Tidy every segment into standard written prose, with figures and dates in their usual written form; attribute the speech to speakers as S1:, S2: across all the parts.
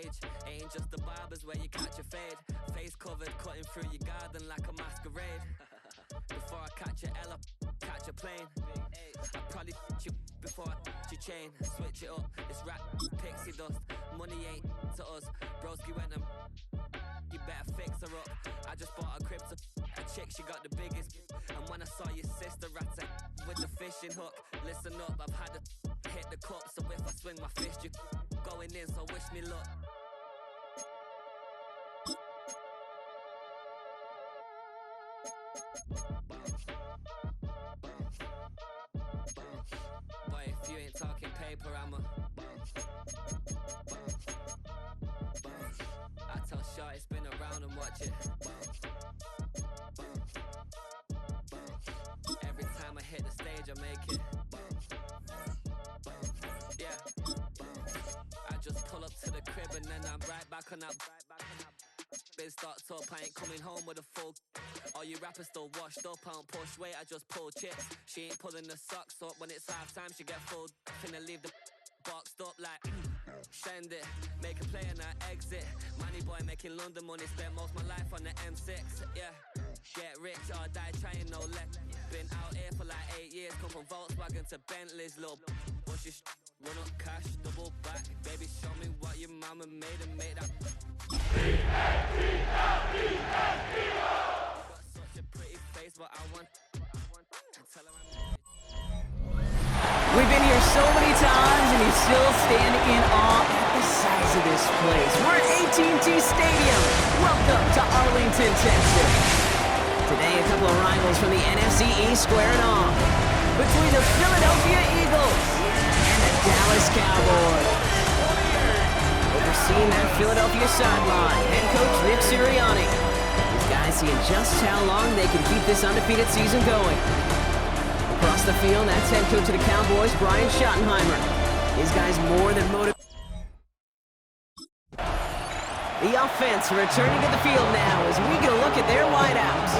S1: age. Ain't just the barbers where you catch a fade. Face covered, cutting through your garden like a masquerade. Before I catch a Ella, catch a plane. I probably you before I your chain. Switch it up, it's rap, pixie dust. Money ain't to us. Broski went and you better fix her up. I just bought a crib to a chick, she got the biggest. And when I saw your sister at it with the fishing hook, listen up, I've had to hit the cup. So if I swing my fist, you going in, so wish me luck. Boy, if you ain't talking paper, I'm a I tell Shorty spin around and watch it. Every time I hit the stage, I make it. Yeah. I just pull up to the crib and then I'm right back on that. Been stocked up, I ain't coming home with a full. All you rappers still washed up, I don't push weight, I just pull chips. She ain't pulling the socks up when it's half time, she get full. Finna leave the boxed up like send it, make a play and I exit. Money boy making London money, spent most of my life on the M6. Yeah, get rich or die trying, no let. Been out here for like 8 years, come from Volkswagen to Bentley's, little push your run up cash, double back. Baby, show me what your mama made and make that. Got such a pretty face, but I want to tell her
S2: We've been here so many times, and you still stand in awe at the size of this place. We're at AT&T Stadium. Welcome to Arlington, Texas. Today, a couple of rivals from the NFC East squaring off between the Philadelphia Eagles and the Dallas Cowboys. Overseeing that Philadelphia sideline, head coach Nick Sirianni. These guys seeing just how long they can keep this undefeated season going. Across the field, that's head coach of the Cowboys, Brian Schottenheimer. His guys more than motivated. The offense returning to the field now as we get a look at their wideouts.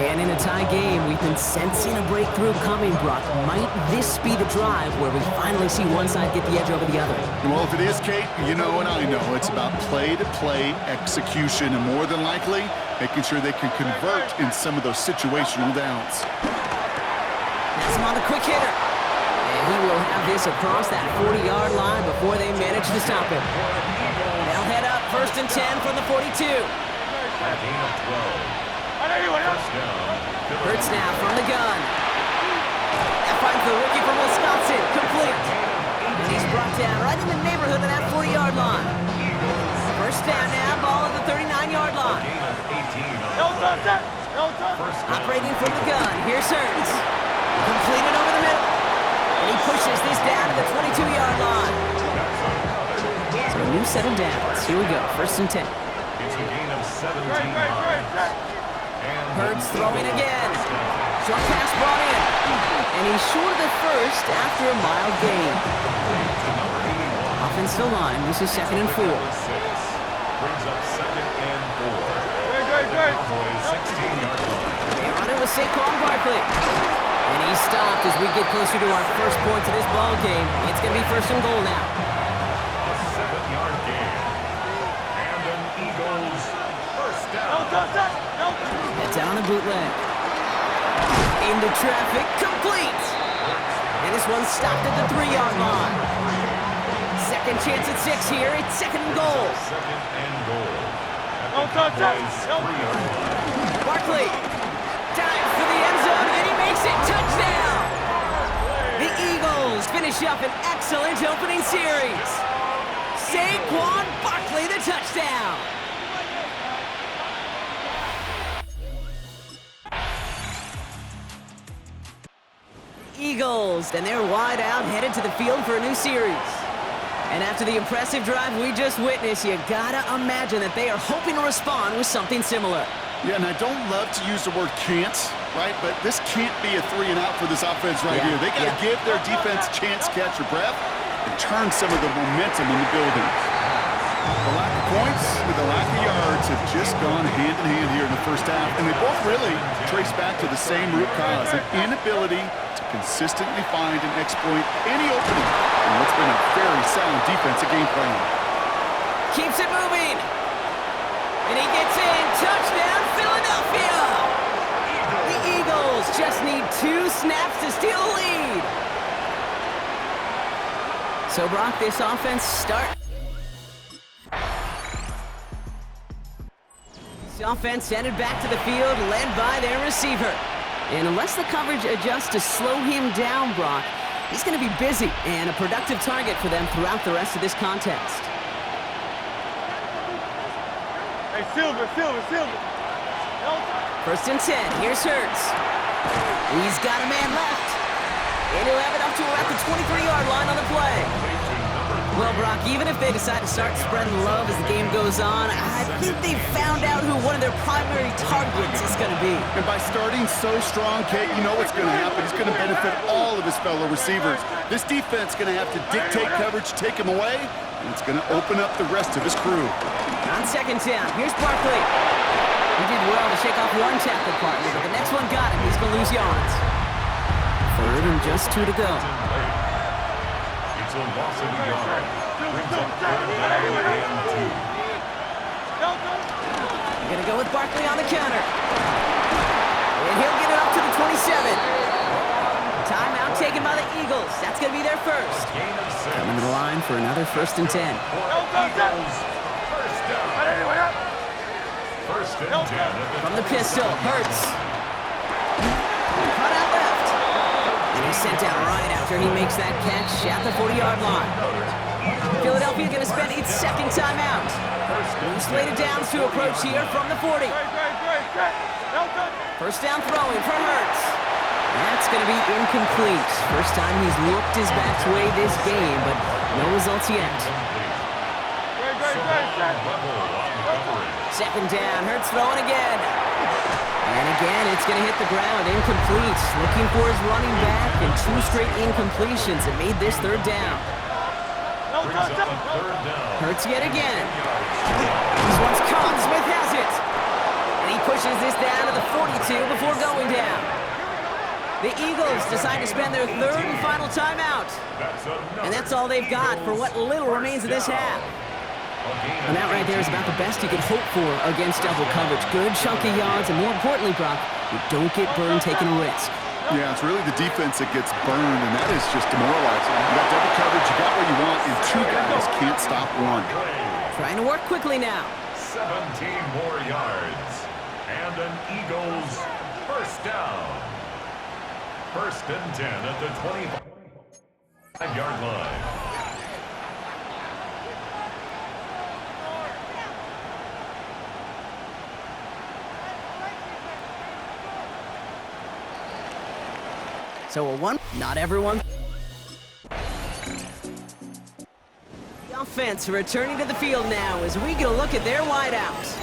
S2: And in a tie game, we've been sensing a breakthrough coming, Brock. Might this be the drive where we finally see one side get the edge over the other?
S3: Well, if it is, Kate, you know and I know it's about play-to-play execution and more than likely making sure they can convert in some of those situational downs.
S2: That's him on the quick hitter. And he will have this across that 40-yard line before they manage to stop him. They'll head up 1st and 10 from the 42. Hurts now from the gun. That finds the rookie from Wisconsin. Complete. And he's brought down right in the neighborhood of that 40-yard line. First down now, ball at the 39-yard line. Operating from the gun. Here's Hurts. Completed over the middle. And he pushes this down to the 22-yard line. So a new set of downs. Here we go. 1st and 10.
S4: It's a gain of 17 yards.
S2: Hurts throwing again. Short pass brought in. And he's short of the first after a mild gain. Offensive line. This is 2nd and 4.
S4: Brings up 2nd and 4. Cowboys 16-yard line.
S2: They run it with Saquon Barkley. And he's stopped as we get closer to our first point of this ball game. It's going to be 1st and goal now.
S4: A 7-yard gain. And an Eagles first down.
S2: That's out on a bootleg. Into traffic, complete! And this one's stopped at the 3-yard line. Second chance at 6 here. It's 2nd and goal.
S4: 2nd and goal. At the Cowboys 3-yard line.
S2: Barkley dives for the end zone, and he makes it. Touchdown! The Eagles finish up an excellent opening series. Saquon Barkley, the touchdown. Eagles, and they're wide out, headed to the field for a new series. And after the impressive drive we just witnessed, you gotta imagine that they are hoping to respond with something similar.
S3: Yeah, and I don't love to use the word can't, right? But this can't be a 3 and out for this offense right here. They got to give their defense a chance to catch their breath and turn some of the momentum in the building. The lack of points and the lack of yards have just gone hand in hand here in the first half, and they both really trace back to the same root cause, an inability to consistently find and exploit any opening in what's been a very sound defensive game plan.
S2: keeps it moving. And he gets in. Touchdown, Philadelphia! The Eagles just need 2 snaps to steal the lead. So, Brock, this offense This offense headed back to the field, led by their receiver. And unless the coverage adjusts to slow him down, Brock, he's going to be busy and a productive target for them throughout the rest of this contest.
S5: Hey, Silver.
S2: 1st and 10. Here's Hurts. He's got a man left. And he'll have it up to about the 23-yard line on the play. Well, Brock, even if they decide to start spreading love as the game goes on, I think they've found out who one of their primary targets is going to be.
S3: And by starting so strong, Kate, you know what's going to happen. It's going to benefit all of his fellow receivers. This defense is going to have to dictate coverage, take him away, and it's going to open up the rest of his crew.
S2: On 2nd down, here's Barkley. He did well to shake off one tackle partner, but the next one got him. He's going to lose yards. 3rd and just 2 to go.
S4: It's a loss of a yard. Brings up 3rd down and 2.
S2: They're going to go with Barkley on the counter. And he'll get it up to the 27. Timeout taken by the Eagles. That's going to be their first. Coming to the line for another 1st and 10.
S4: First down. 1st and 10.
S2: From the pistol, Hurts. Cut out left. And he's sent out right after he makes that catch at the 40-yard line. Philadelphia going to spend its 2nd timeout. Slated downs to approach here from the 40. 1st down throwing for Hurts. That's going to be incomplete. First time he's looked his back's way this game, but no results yet. 2nd down, Hurts throwing again. And again, it's going to hit the ground, incomplete. Looking for his running back, and 2 straight incompletions that made this 3rd down. Hurts yet again. This one's caught, Smith has it. And he pushes this down to the 42 before going down. The Eagles decide to spend their 3rd and final timeout. And that's all they've got for what little remains of this half. And that right there is about the best you could hope for against double coverage. Good chunky yards, and more importantly, Brock, you don't get burned taking a risk.
S3: Yeah, it's really the defense that gets burned, and that is just demoralizing. You got double coverage, you got what you want, and 2 guys can't stop one.
S2: Trying to work quickly now.
S4: 17 more yards. And an Eagles 1st down. 1st and 10 at the 25-yard line.
S2: So a 1, not everyone. The offense returning to the field now as we get a look at their wideouts.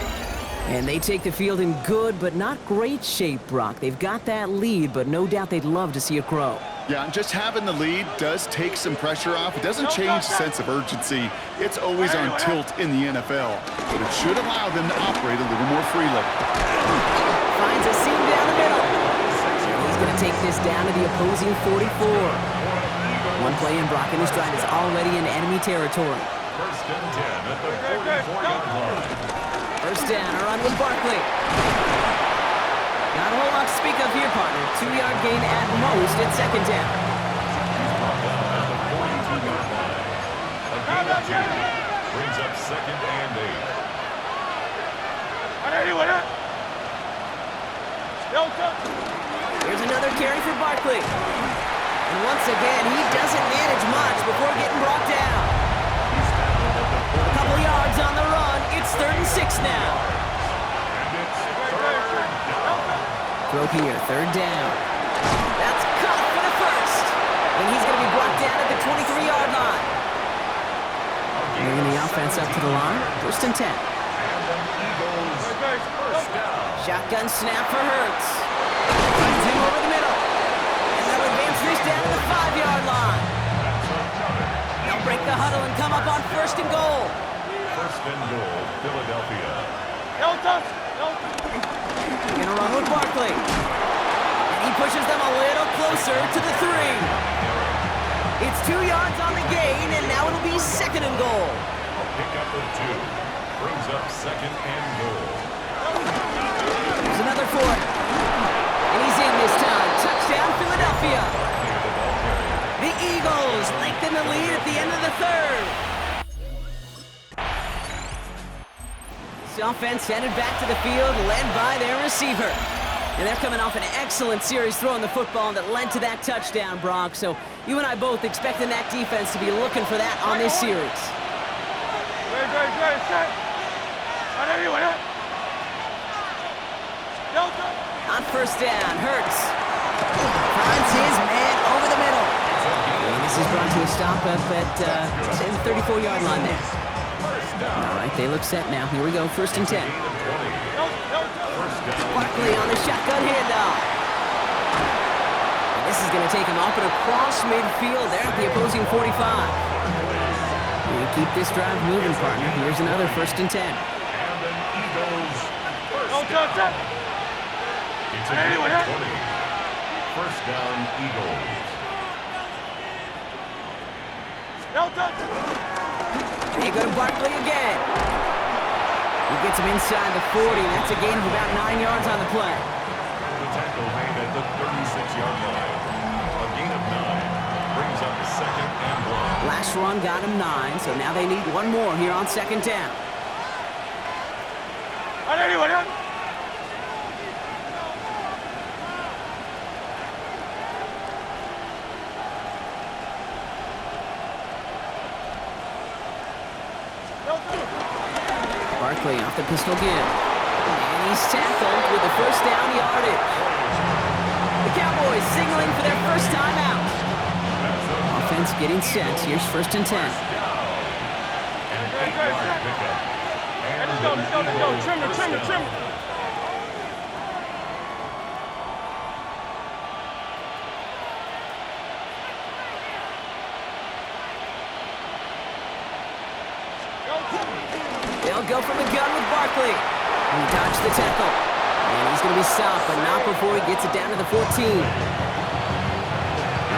S2: And they take the field in good but not great shape, Brock. They've got that lead, but no doubt they'd love to see it grow.
S3: Yeah, and just having the lead does take some pressure off. It doesn't change the sense of urgency. It's always on tilt in the NFL, but it should allow them to operate a little more freely.
S2: Finds a seam down the middle. He's going to take this down to the opposing 44. One play in, Brock, and his drive is already in enemy territory.
S4: 1st and 10 at the 44-yard line.
S2: 1st down, a run with Barkley. Not a whole lot to speak of here, partner. 2-yard gain at most at 2nd down.
S4: He's brought down at the 42-yard line. A gain of 2 brings up 2nd and 8.
S2: Here's another carry for Barkley. And once again, he doesn't manage much before getting brought down. A couple yards on the run. It's 3rd and 6 now.
S4: And it's 3rd down.
S2: Throw here, 3rd down. That's caught for the 1st. And he's going to be brought down at the 23-yard line. Bringing the offense up to the line. 1st and 10.
S4: And an Eagles 1st down.
S2: Shotgun snap for Hurts. Finds him over the middle. And they'll advance this down to the 5-yard line. They'll break the huddle and come up on 1st and goal.
S4: 1st and goal, Philadelphia.
S2: They're going to run with Barkley. And he pushes them a little closer to the 3. It's 2 yards on the gain, and now it'll be 2nd and goal.
S4: Pickup of 2. Brings up second and goal.
S2: There's another for it. And he's in this time. Touchdown, Philadelphia.
S4: Near the ball carrier.
S2: The Eagles lengthen the lead at the end of the third. This offense headed back to the field, led by their receiver. And they're coming off an excellent series throwing the football that led to that touchdown, Brock. So you and I both expecting that defense to be looking for that on this series.
S5: Great, set.
S2: On first down, Hurts finds his man over the middle. And this is brought to a stop up at the 34-yard line there. All right, they look set now. Here we go, 1st and 10. Barkley on the shotgun handoff. And this is going to take him up and across midfield there at the opposing 45. We keep this drive moving, partner. Here's another 1st and 10.
S4: And an Eagles first down. It's a gain of 20. First down, Eagles.
S2: They go to Barkley again. He gets him inside the 40. That's a gain of about 9 yards on the play.
S4: The tackle made at the 36-yard line. A gain of 9 brings up second and 1.
S2: Last run got him 9, so now they need one more here on 2nd down. Barkley off the pistol give. And he's tackled with the first down yardage. The Cowboys signaling for their first time out. Offense getting set. Here's 1st and 10.
S4: And an 8-yard pickup. And
S5: Let's go. Trim.
S2: They'll go from the gun with Barkley. He dodged the tackle. And he's going to be stopped, but not before he gets it down to the 14.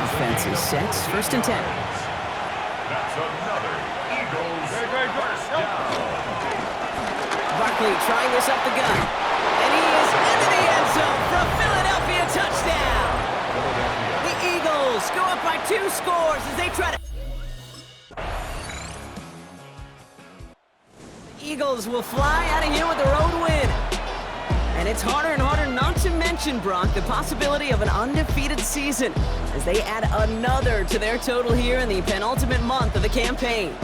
S2: Offense is set. 1st and 10.
S4: That's another Eagles first down.
S2: Barkley trying this up the gun. And he is into the end zone from Philadelphia. Touchdown. The Eagles go up by 2 scores as they try to... Eagles will fly out of here with a road win. And it's harder and harder not to mention, Brock, the possibility of an undefeated season as they add another to their total here in the penultimate month of the campaign.